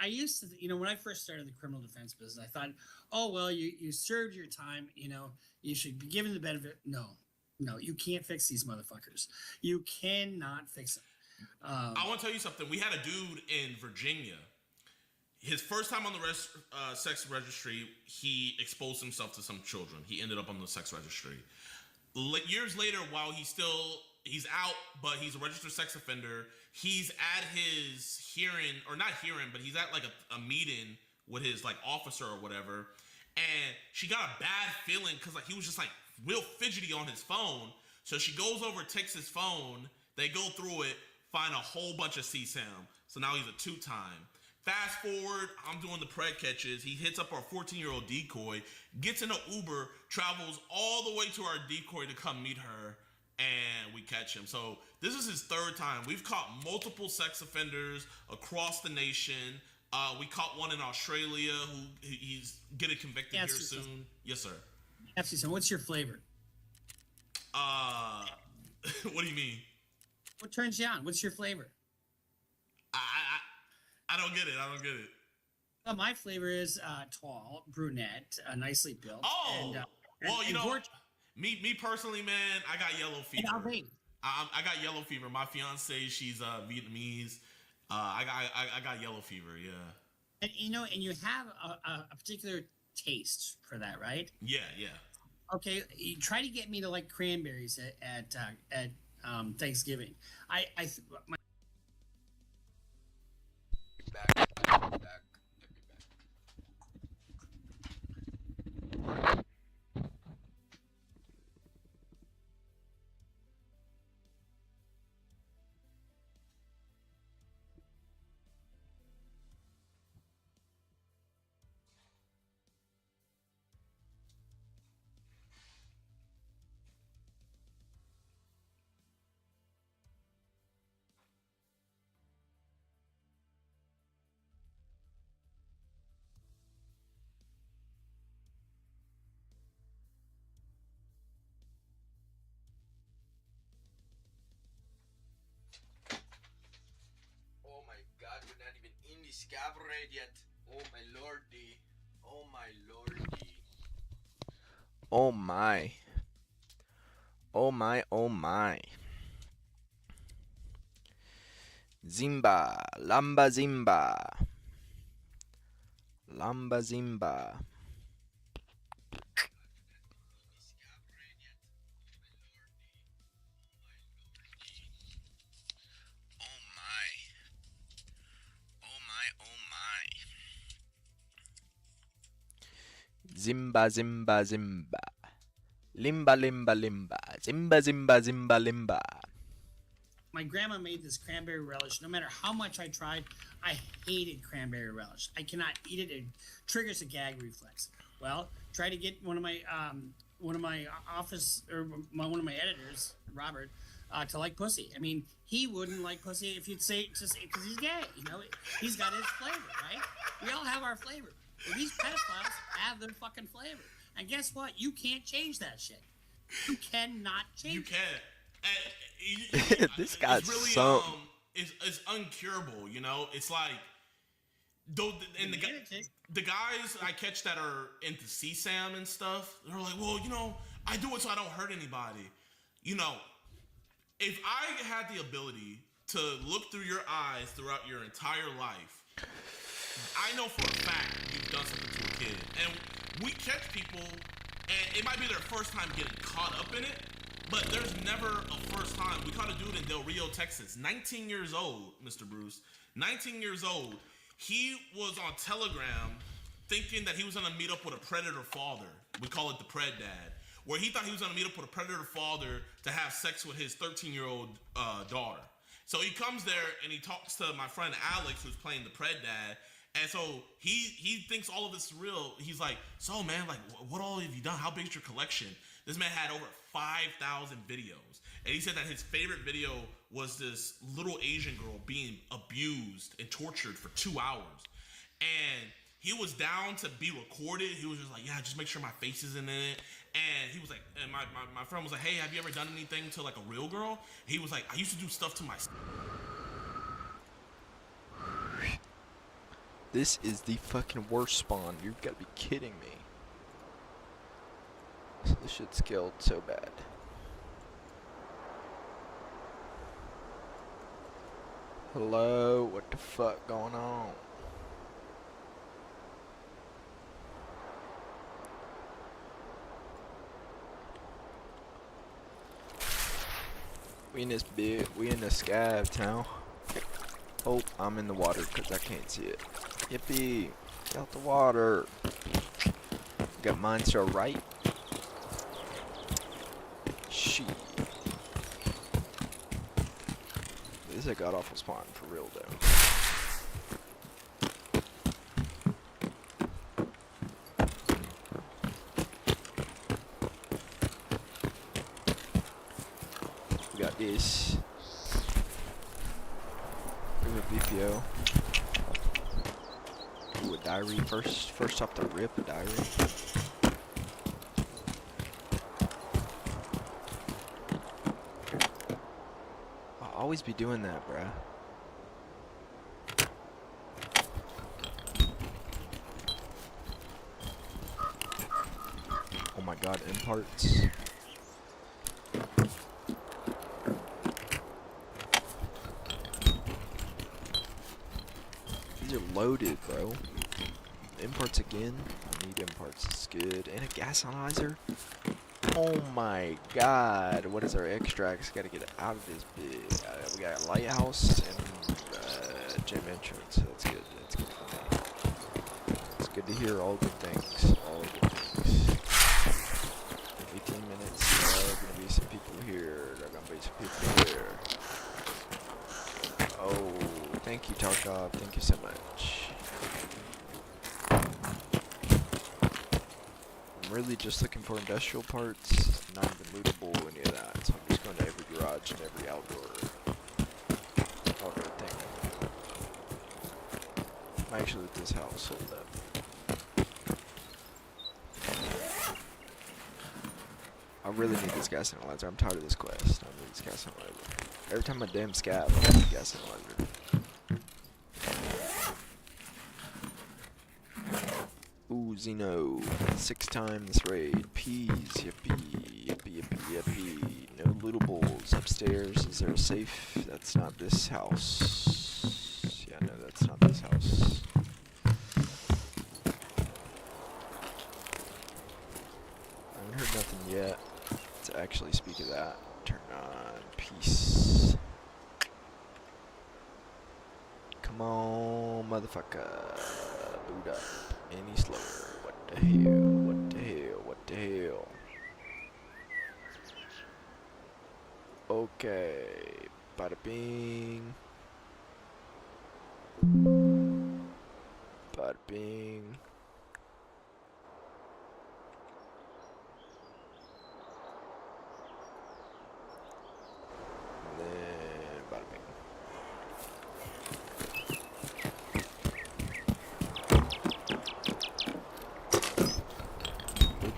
I used to, when I first started the criminal defense business, I thought, oh, well, you served your time, you should be given the benefit. No, no, you can't fix these motherfuckers. You cannot fix them. I want to tell you something. We had a dude in Virginia. His first time on the sex registry, he exposed himself to some children. He ended up on the sex registry. Years later, while he's out, but he's a registered sex offender, he's at his hearing, or not hearing, but he's at like a meeting with his like officer or whatever, and she got a bad feeling because like he was just like real fidgety on his phone. So she goes over, takes his phone, they go through it, find a whole bunch of CSAM. So now he's a 2-time. Fast forward, I'm doing the pred catches. He hits up our 14-year-old decoy, gets in an Uber, travels all the way to our decoy to come meet her, and we catch him. So this is his 3rd time. We've caught multiple sex offenders across the nation. We caught one in Australia who he's getting convicted here soon. Yes, sir. So what's your flavor? What do you mean? What turns you on? What's your flavor? I don't get it. Well, my flavor is tall, brunette, nicely built. Oh, well, me personally, man, I got yellow fever. I got yellow fever. My fiance, she's Vietnamese. I got yellow fever. Yeah. And and you have a particular taste for that, right? Yeah. Okay, you try to get me to like cranberries at Thanksgiving. My Back. Oh my god, we're not even in the scabrade yet. Oh my lordy. Oh my lordy. Oh my. Oh my, oh my. Zimba, Lamba Zimba. Lamba Zimba. Oh my. Oh my, oh my. Zimba, Zimba, Zimba. Limba, limba, limba. Zimba, Zimba, Zimba, limba. My grandma made this cranberry relish. No matter how much I tried, I hated cranberry relish. I cannot eat it. It triggers a gag reflex. Well, try to get one of my office or one of my editors, Robert, to like pussy. I mean, he wouldn't like pussy if you'd say just because he's gay. He's got his flavor, right? We all have our flavor. Well, these pedophiles have their fucking flavor. And guess what? You can't change that shit. You cannot change. You can't. This guy's it's really so. it's uncurable. It's like and the guys I catch that are into CSAM and stuff, they're like, well, I do it so I don't hurt anybody. If I had the ability to look through your eyes throughout your entire life, I know for a fact you've done something to a kid. And we catch people, and it might be their first time getting caught up in it, but there's never a first time. We caught a dude in Del Rio, Texas, 19 years old, Mr. Bruce. 19 years old. He was on Telegram thinking that he was going to meet up with a predator father. We call it the Pred Dad. Where he thought he was going to meet up with a predator father to have sex with his 13-year-old daughter. So he comes there and he talks to my friend Alex, who's playing the Pred Dad. And so he thinks all of this is real. He's like, so man, like, what all have you done? How big is your collection? This man had over 5,000 videos. And he said that his favorite video was this little Asian girl being abused and tortured for 2 hours. And he was down to be recorded. He was just like, yeah, just make sure my face isn't in it. And he was like, and my friend was like, hey, have you ever done anything to like a real girl? He was like, I used to do stuff to myself. This is the fucking worst spawn. You've got to be kidding me. This shit scaled so bad. Hello? What the fuck going on? We in this scav now. Oh, I'm in the water because I can't see it. Yippee! Get out the water. Got mine so right. Shit. This is a god awful spawn for real though. We got this. We have a BPO. Ooh, a diary first. First off the rip, a diary. I'll always be doing that, bruh. Oh my god, imparts. These are loaded, bro. Imports again. I need imports. It's good. And a gas analyzer. Oh my god. What is our extracts? Gotta get it out of this bit. We got a lighthouse and gym entrance. That's good. That's good for me. It's good to hear all good things. All good things. 18 minutes. There are gonna be some people here. There are gonna be some people here. Oh, thank you, Tarkov. Thank you so much. I'm really just looking for industrial parts, not even lootable, any of that. So I'm just going to every garage and every outdoor thing. I'm actually at this house, hold up. I really need this gas analyzer. I'm tired of this quest. I need this gas analyzer. Every time I damn scab, I need a gas analyzer. Ooh, Xeno. 6 times raid. Peas. Yippee. Yippee, yippee, yippee. No lootables. Upstairs. Is there a safe? That's not this house. Yeah, no, that's not this house. I haven't heard nothing yet to actually speak of that. Turn on peace. Come on, motherfucker. Boot up. Any slower. What the hell? What the hell? What the hell? Okay. Bada bing. Bada bing. And then bada bing.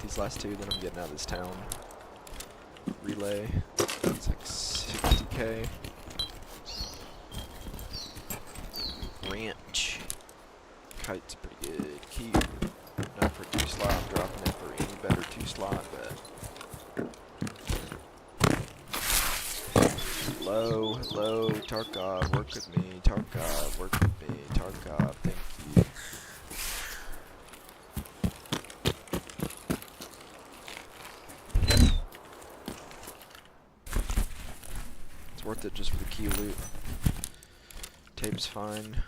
These last two, then I'm getting out of this town. Relay. It's like 60k. Ranch. Kite's pretty good. Key. Not for 2 slot. I'm dropping it for any better 2 slot, but. Hello, hello, Tarkov, work with me. Tarkov, work with me. Tarkov, thank you. Worth it just for the key loot. Tape's fine.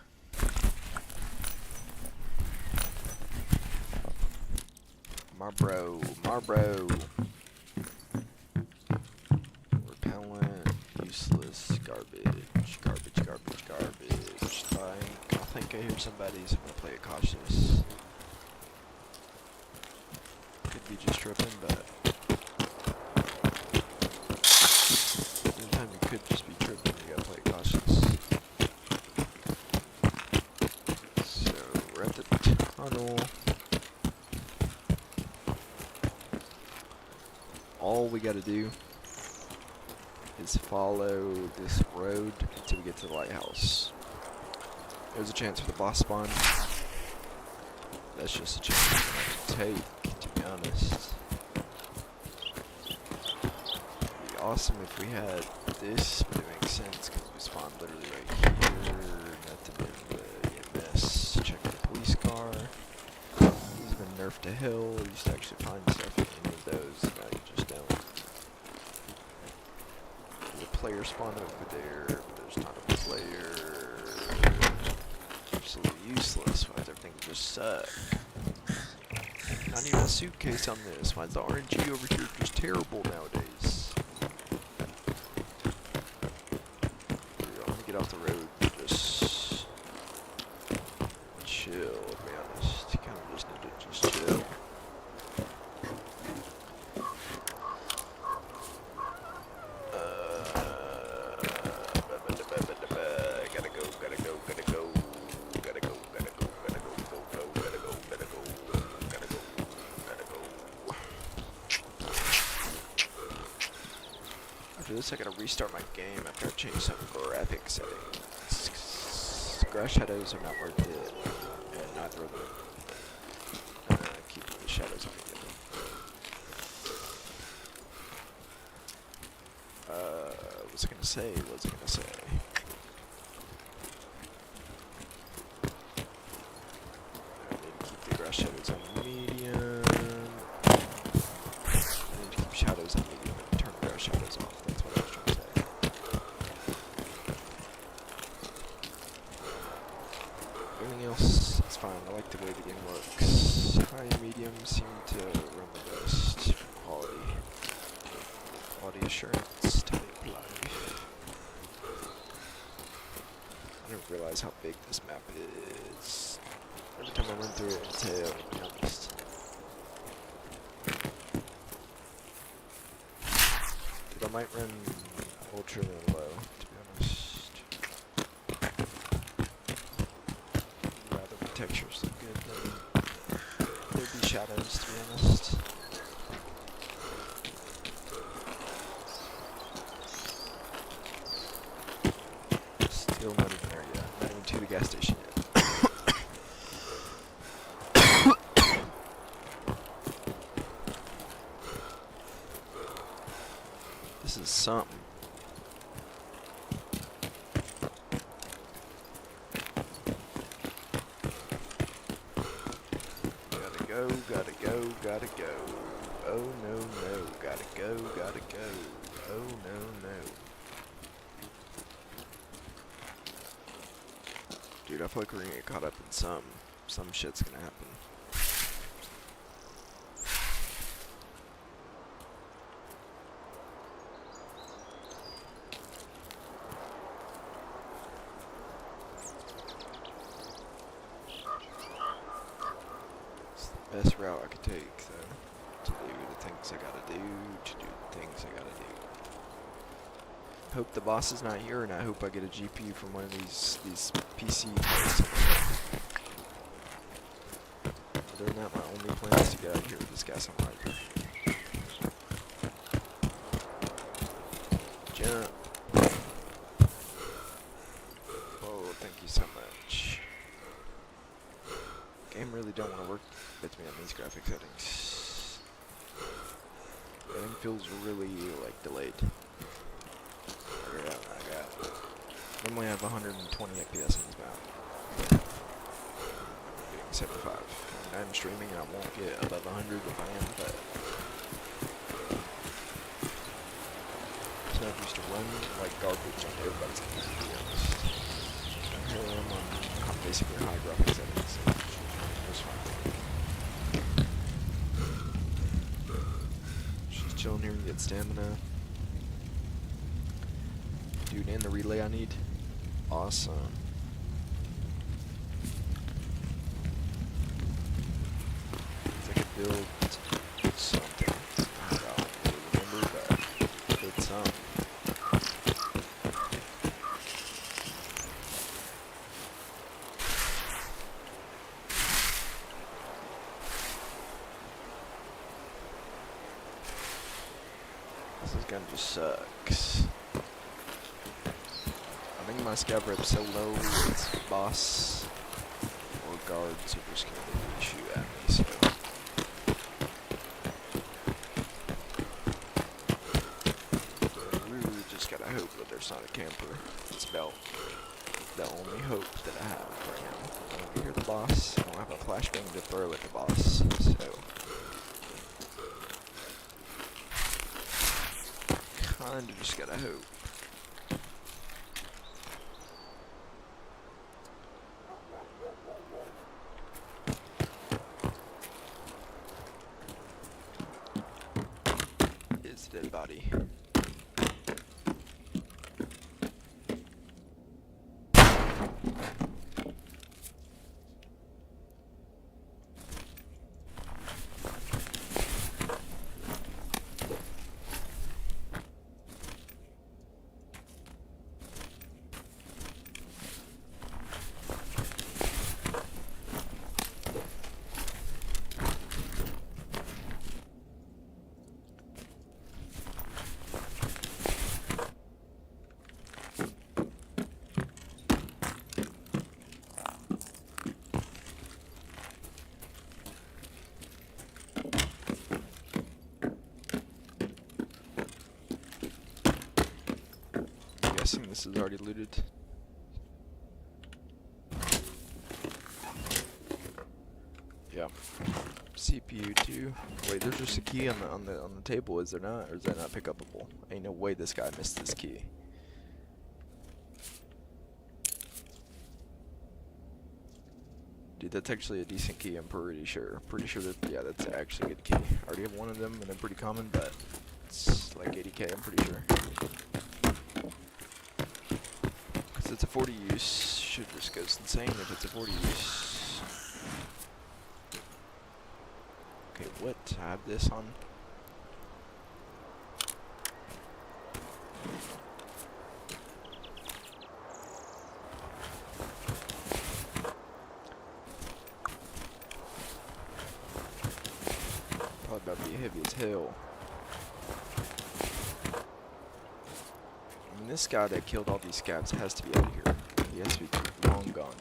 Marbro. Repellent. Useless. Garbage. I think I hear somebody, so I'm gonna play it cautious. Could be just tripping, but. Could just be tripping, you gotta play it cautious. So, we're at the tunnel. All we gotta do is follow this road until we get to the lighthouse. There's a chance for the boss spawn. That's just a chance I'm gonna have to take, to be honest. It'd be awesome if we had this, but it makes sense because we spawn literally right here. Nothing in the EMS. Check the police car. He's been nerfed to hell. You used to actually find stuff in any of those. Now you just don't. There's a player spawn over there, but there's not a player. Absolutely useless. Why does everything just suck? Not even a suitcase on this. Why is the RNG over here just terrible nowadays? I'm gonna get off the road and just chill, to be honest. Kind of just need to just chill. After this, I gotta restart my game after I change some graphic settings. Grass shadows are not worth it, and neither of them. Keep the shadows on again. What was I gonna say? What was I gonna say? I need to keep the grass shadows on medium. I need to keep shadows on medium and turn grass shadows off. That's what I was trying to say. Everything else is fine. I like the way the game works. High and medium seem to run the best for quality. Quality assurance type life. I didn't realize how big this map is. Every time I run through it, it's hell, to be honest. Dude, I might run ultra and low, to be honest. Rather the textures look good than there'd be shadows, to be honest. Still not even there yet. Not even to the gas station yet. This is something. Gotta go, gotta go, gotta go. Oh no, no. Gotta go, gotta go. Oh no, no. Dude, I feel like we're gonna get caught up in some shit's gonna happen. It's the best route I could take, though, to do the things I gotta do, to do the things I gotta do. Hope the boss is not here, and I hope I get a GPU from one of these PC modes. Other than that, my only plan is to get out of here with this gas on rider. Jump. Oh, thank you so much. Game really don't want to work with me on these graphic settings. Everything feels really, like, delayed. Normally I have 120 FPS on this map. I'm getting 75. And I'm streaming and I won't get above 100 if I am, but this map used to run like garbage on everybody's end, to be honest. Here I am on basically high graphic settings. So it's fine. Just chilling here and get stamina. Dude, and the relay I need. Awesome. If I could build something. I don't really remember, but it's something. This is gonna just sucks. I think my scav rep's so low, it's boss or guards are just gonna issue course not a camper. It's about the only hope that I have right now. I don't hear the boss. I don't have a flashbang to throw at the boss, so kinda just gotta hope. Is dead body. Guessing this is already looted. Yeah. CPU 2. Wait, there's just a key on the table, is there not? Or is that not pick upable? Ain't no way this guy missed this key. Dude, that's actually a decent key, I'm pretty sure. Pretty sure that, yeah, that's actually a good key. I already have one of them and they're pretty common, but it's like 80k, I'm pretty sure. It's a 40 use, shit just goes insane if it's a 40 use. Okay, what? I have this on. Probably about to be heavy as hell. I mean, this guy that killed all these scabs has to be out of here. He has to be long gone.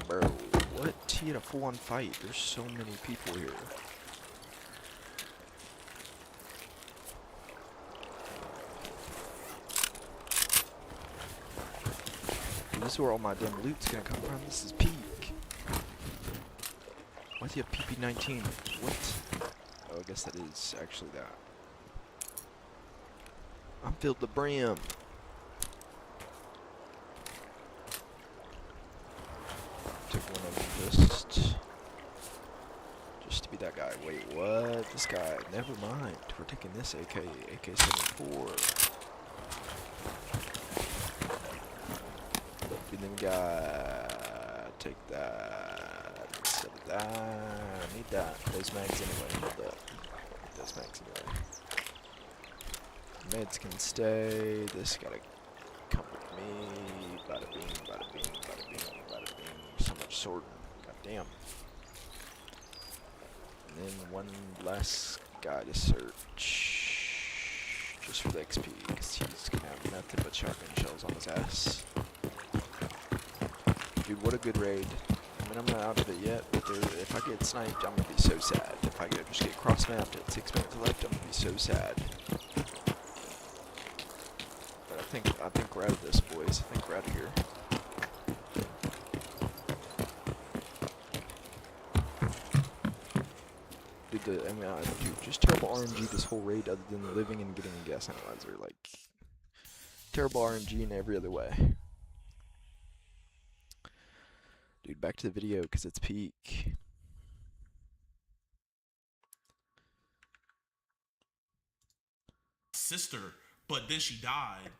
Bro, what? He had a full-on fight. There's so many people here. Dude, this is where all my damn loot's gonna come from. This is peak. Why does he have PP-19? What? Oh, I guess that is actually that. I'm filled to the brim. Took one of them just to be that guy. Wait, what? This guy? Never mind. We're taking this AK-74. And then we got take that. Instead of that, I need that. Those mags anyway. Hold up. Those mags anyway. Meds can stay. This gotta come with me. Bada bing, bada bing, bada bing, bada bing. So much sorting. God damn. And then one last guy to search. Just for the XP, because he's gonna have nothing but shotgun shells on his ass. Dude, what a good raid. I mean, I'm not out of it yet, but if I get sniped, I'm gonna be so sad. If I just get cross-mapped at 6 minutes left, I'm gonna be so sad. I think we're out of this, boys. I think we're out of here. Dude, dude, just terrible RNG this whole raid, other than living and getting a gas analyzer. Like, terrible RNG in every other way. Dude, back to the video, because it's peak. Sister, but then she died.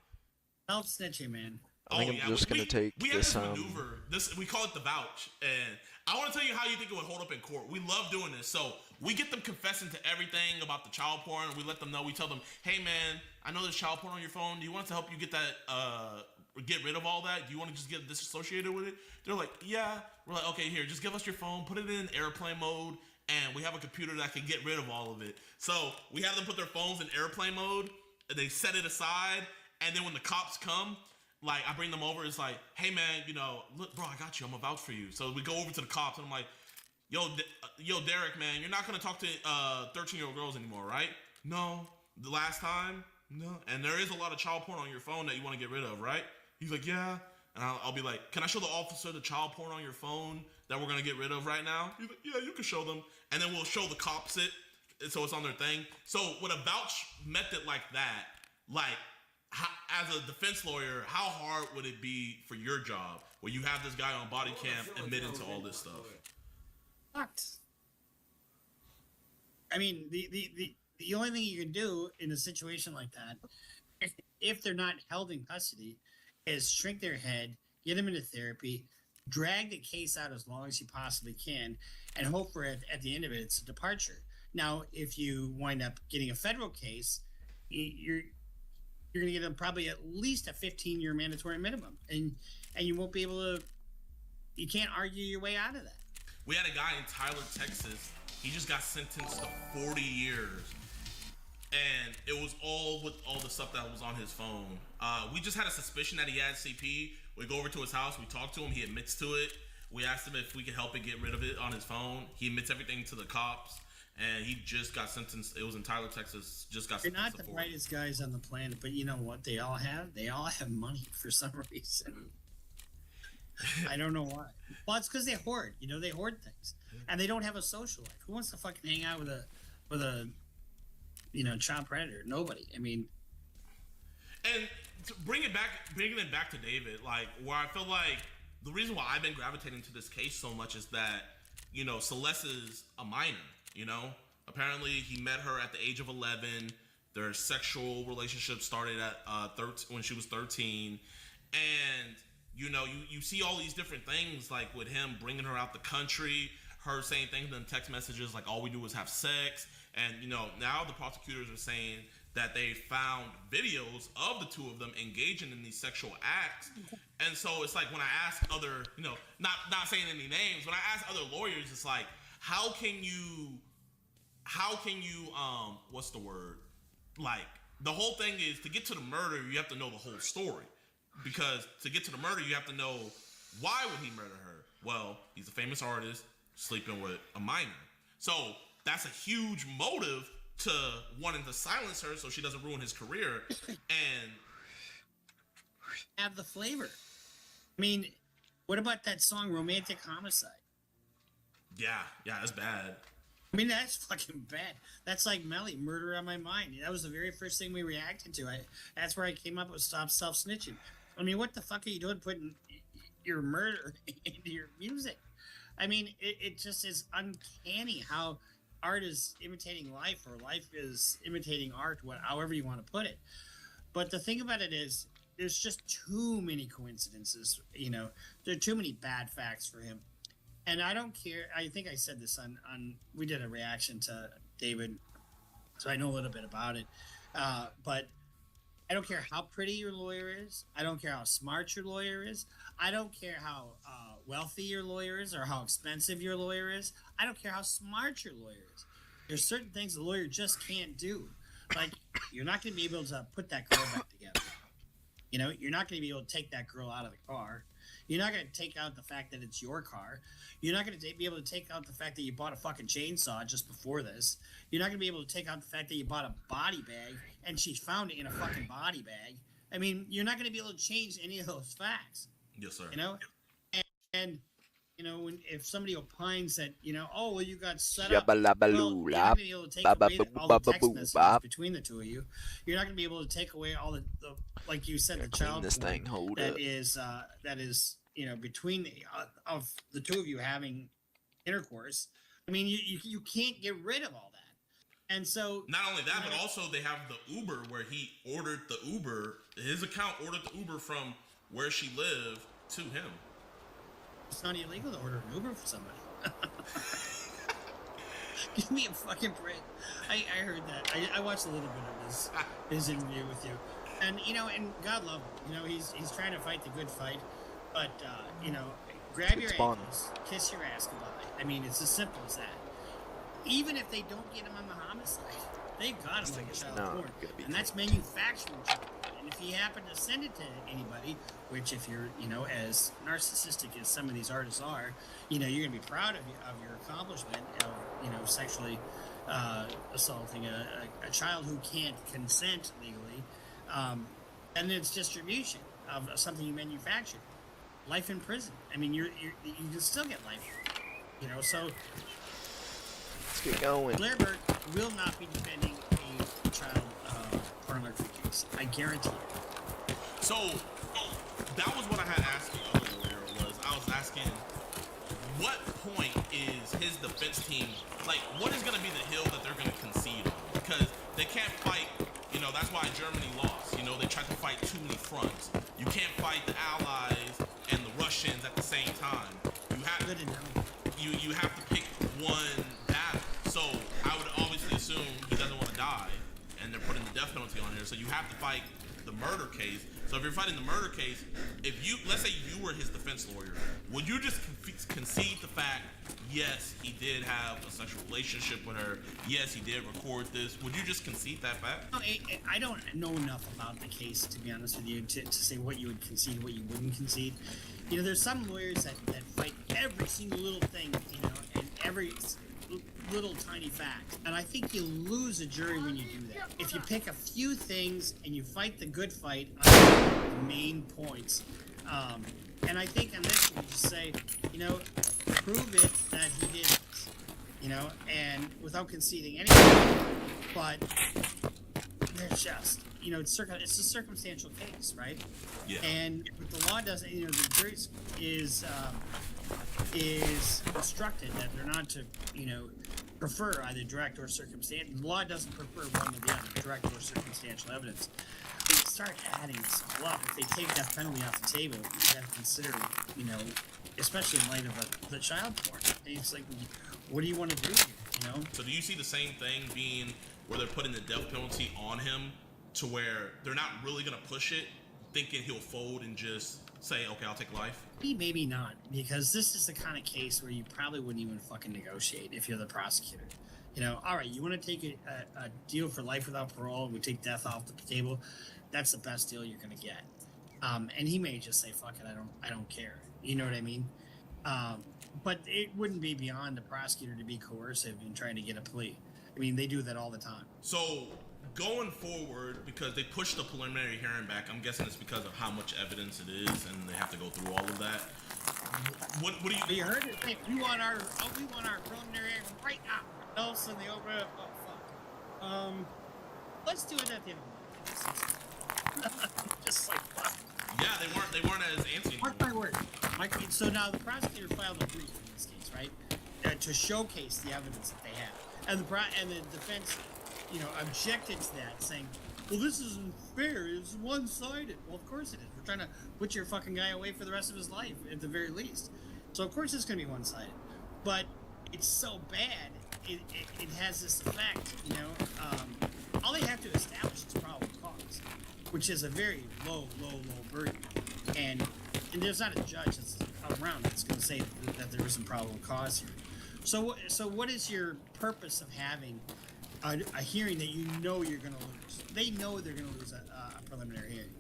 Help snitching, man. I think I'm just gonna take we this. Have this maneuver. We call it the vouch, and I want to tell you how you think it would hold up in court. We love doing this. So we get them confessing to everything about the child porn. We let them know. We tell them, "Hey, man, I know there's child porn on your phone. Do you want us to help you get that? Get rid of all that? Do you want to just get disassociated with it?" They're like, "Yeah." We're like, "Okay, here, just give us your phone. Put it in airplane mode." And we have a computer that can get rid of all of it. So we have them put their phones in airplane mode. And they set it aside. And then when the cops come, like, I bring them over. It's like, "Hey, man, look, bro, I got you. I'm going to vouch for you." So we go over to the cops. And I'm like, yo, Derek, man, you're not going to talk to 13-year-old girls anymore, right? No. The last time, No. And there is a lot of child porn on your phone that you want to get rid of, right? He's like, yeah. And I'll be like, can I show the officer the child porn on your phone that we're going to get rid of right now? He's like, yeah, you can show them. And then we'll show the cops it, so it's on their thing. So with a vouch method like that, like, as a defense lawyer, how hard would it be for your job where you have this guy on body cam admitting to all this stuff? Fucked. I mean, the only thing you can do in a situation like that, if they're not held in custody, is shrink their head, get them into therapy, drag the case out as long as you possibly can, and hope for at the end of it, it's a departure. Now, if you wind up getting a federal case, you're going to get them probably at least a 15-year mandatory minimum, and you won't be able to. You can't argue your way out of that. We had a guy in Tyler, Texas. He just got sentenced to 40 years. And it was all with all the stuff that was on his phone. We just had a suspicion that he had CP. We go over to his house. We talk to him. He admits to it. We asked him if we could help him get rid of it on his phone. He admits everything to the cops. And he just got sentenced. It was in Tyler, Texas. Just got sentenced. They're not the brightest guys on the planet, but you know what they all have? They all have money for some reason. I don't know why. Well, it's because they hoard. You know, they hoard things. And they don't have a social life. Who wants to fucking hang out with a child predator? Nobody. I mean, and to bringing it back to David, like, where I feel like the reason why I've been gravitating to this case so much is that, you know, Celeste is a minor. You know, apparently he met her at the age of 11. Their sexual relationship started at 13 when she was 13, and you know, you see all these different things, like with him bringing her out the country, her saying things in text messages like all we do is have sex. And, you know, now the prosecutors are saying that they found videos of the two of them engaging in these sexual acts. And so it's like when I ask other, you know, not saying any names, when I ask other lawyers, it's like, how can you what's the word? Like, the whole thing is, to get to the murder, you have to know the whole story. Because to get to the murder, you have to know, why would he murder her? Well, he's a famous artist sleeping with a minor. So that's a huge motive to wanting to silence her so she doesn't ruin his career and have the flavor. I mean, what about that song Romantic Homicide? Yeah, that's bad. I mean, that's fucking bad. That's like Melly, Murder on My Mind. That was the very first thing we reacted to. That's where I came up with Stop Self-Snitching. I mean, what the fuck are you doing putting your murder into your music? I mean, it just is uncanny how art is imitating life, or life is imitating art, however you want to put it. But the thing about it is, there's just too many coincidences. You know, there are too many bad facts for him. And I don't care. I think I said this on we did a reaction to David, so I know a little bit about it. But I don't care how pretty your lawyer is. I don't care how smart your lawyer is. I don't care how wealthy your lawyer is or how expensive your lawyer is. I don't care how smart your lawyer is. There's certain things the lawyer just can't do. Like, you're not going to be able to put that girl back together. You know, you're not going to be able to take that girl out of the car. You're not going to take out the fact that it's your car. You're not going to be able to take out the fact that you bought a fucking chainsaw just before this. You're not going to be able to take out the fact that you bought a body bag and she found it in a fucking body bag. I mean, you're not going to be able to change any of those facts. Yes, sir. You know? And you know, if somebody opines that, you know, oh, well, you got set up, well, you're not going to be able to take away all the text messages between the two of you. You're not going to be able to take away all the like you said, the child porn that is, you know, between of the two of you having intercourse. I mean, you can't get rid of all that. And so not only that, but also they have the Uber where he ordered the Uber. His account ordered the Uber from where she lived to him. It's not illegal to order an Uber for somebody. Give me a fucking break. I heard that. I watched a little bit of his interview with you, and you know, and God love him. You know, he's trying to fight the good fight, but you know, grab your ankles, kiss your ass goodbye. I mean, it's as simple as that. Even if they don't get him on the homicide, they've got him on child porn, and that's manufacturing child porn. And if he happened to send it to anybody, which if you're, you know, as narcissistic as some of these artists are, you know, you're gonna be proud of your accomplishment of, you know, sexually assaulting a child who can't consent legally, and it's distribution of something you manufactured. Life in prison. I mean, you can still get life. So Let's get going. Blair Burke will not be defending a child pornography case. I guarantee it. So that was what I had asked you earlier. I was asking, what point is his defense team like? What is going to be the hill that they're going to concede on? Because they can't fight. That's why Germany lost. They tried to fight too many fronts. You can't fight the Allies and the Russians at the same time. You have to pick one battle. So I would obviously assume he doesn't want to die, and they're putting the death penalty on here. So you have to fight the murder case. So if you're fighting the murder case, let's say you were his defense lawyer, would you just concede the fact, yes, he did have a sexual relationship with her, yes, he did record this, would you just concede that fact? No, I don't know enough about the case, to be honest with you, to say what you would concede, what you wouldn't concede. There's some lawyers that fight every single little thing, and every little tiny fact. And I think you lose a jury when you do that. If you pick a few things and you fight the good fight on the main points, and I think on this you just say, prove it that he did this, and without conceding anything. But there's just, it's a circumstantial case, right? Yeah. And what the law doesn't, the jury is instructed that they're not to, prefer either direct or circumstantial. The law doesn't prefer one or the other, direct or circumstantial evidence. They start adding this all up. If they take that penalty off the table, you have to consider, especially in light of the child porn. And it's like, what do you want to do here? So do you see the same thing being where they're putting the death penalty on him, to where they're not really gonna push it, thinking he'll fold and just say, okay, I'll take life? Maybe not, because this is the kind of case where you probably wouldn't even fucking negotiate if you're the prosecutor. All right, you want to take a deal for life without parole, and we take death off the table. That's the best deal you're gonna get. And he may just say, fuck it, I don't care. You know what I mean? But it wouldn't be beyond the prosecutor to be coercive in trying to get a plea. I mean, they do that all the time. So going forward, because they pushed the preliminary hearing back, I'm guessing it's because of how much evidence it is, and they have to go through all of that. What do you? You heard it? Hey, we want our preliminary hearing right now. Else, and they open up. Oh fuck. Let's do it at the end of the month. Just like fuck. Yeah, they weren't as antsy. Mark my word. So now the prosecutor filed a brief in this case, right, to showcase the evidence that they have, and the defense, objected to that, saying, well, this isn't fair, it's one-sided. Well, of course it is. We're trying to put your fucking guy away for the rest of his life, at the very least. So of course it's going to be one-sided. But it's so bad, it has this effect, all they have to establish is probable cause, which is a very low burden. And there's not a judge that's around that's going to say that there isn't probable cause here. So what is your purpose of having a hearing that you know you're going to lose? They know they're going to lose a preliminary hearing.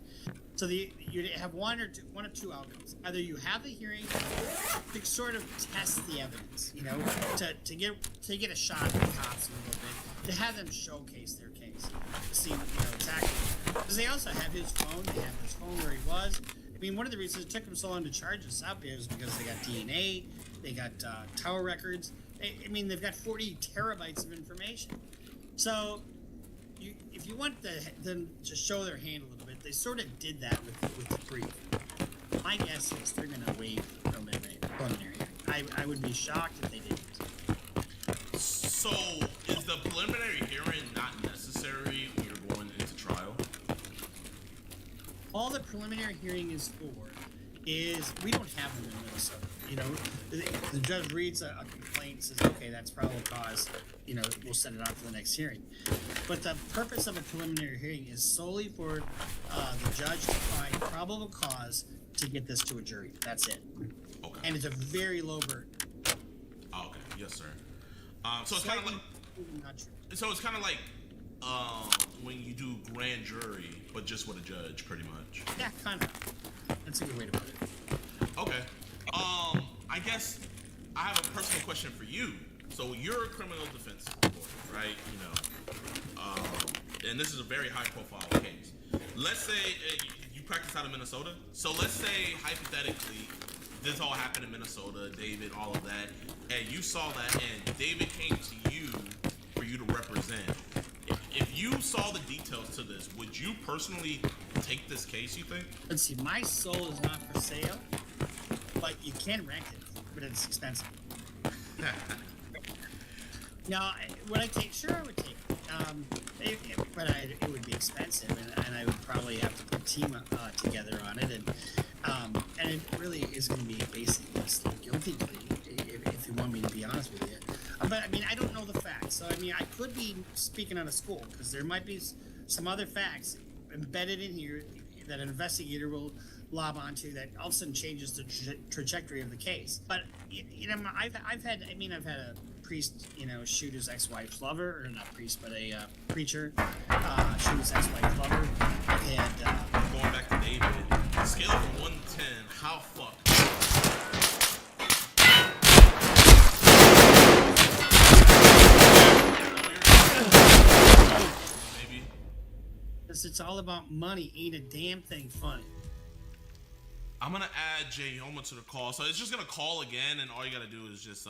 So you have one or two outcomes. Either you have the hearing to sort of test the evidence, to get a shot at the cops a little bit, to have them showcase their case, to see exactly. Because they also have his phone. They have his phone where he was. I mean, one of the reasons it took them so long to charge us out there is because they got DNA, they got tower records. They've got 40 terabytes of information. So, if you want them to show their hand a little bit, they sort of did that with the brief. My guess is they're going to waive the preliminary. I would be shocked if they didn't. So, is the preliminary hearing not necessary when you're going into trial? All the preliminary hearing is for is we don't have them in Minnesota. The judge reads a complaint and says, okay, that's probable cause. We'll send it out for the next hearing. But the purpose of a preliminary hearing is solely for the judge to find probable cause to get this to a jury. That's it. Okay. And it's a very low burden. Oh, okay. Yes, sir. So it's kind of like. Not true. So it's kind of like when you do grand jury, but just with a judge, pretty much. Yeah, kind of. That's a good way to put it. Okay. I guess I have a personal question for you. So you're a criminal defense lawyer, right? And this is a very high-profile case. Let's say you practice out of Minnesota. So let's say hypothetically, this all happened in Minnesota, David, all of that, and you saw that, and David came to you for you to represent. If you saw the details to this, would you personally take this case, you think? Let's see, my soul is not for sale, but you can rent it, but it's expensive. No, would I take? Sure, I would take it. It would be expensive, and I would probably have to put a team together on it, and it really is going to be basically a guilty plea, if you want me to be honest with you. But I mean, I don't know the facts, so I mean, I could be speaking out of school because there might be some other facts embedded in here that an investigator will lob onto that all of a sudden changes the trajectory of the case. But I've had a priest, shoot his ex-wife's lover, or not priest, but a preacher shoot his ex-wife's lover. I've had going back to David, scale from 1 to 10, how fucked? Maybe. Because it's all about money, ain't a damn thing funny. I'm gonna add Jay Yoma to the call, so it's just gonna call again, and all you gotta do is just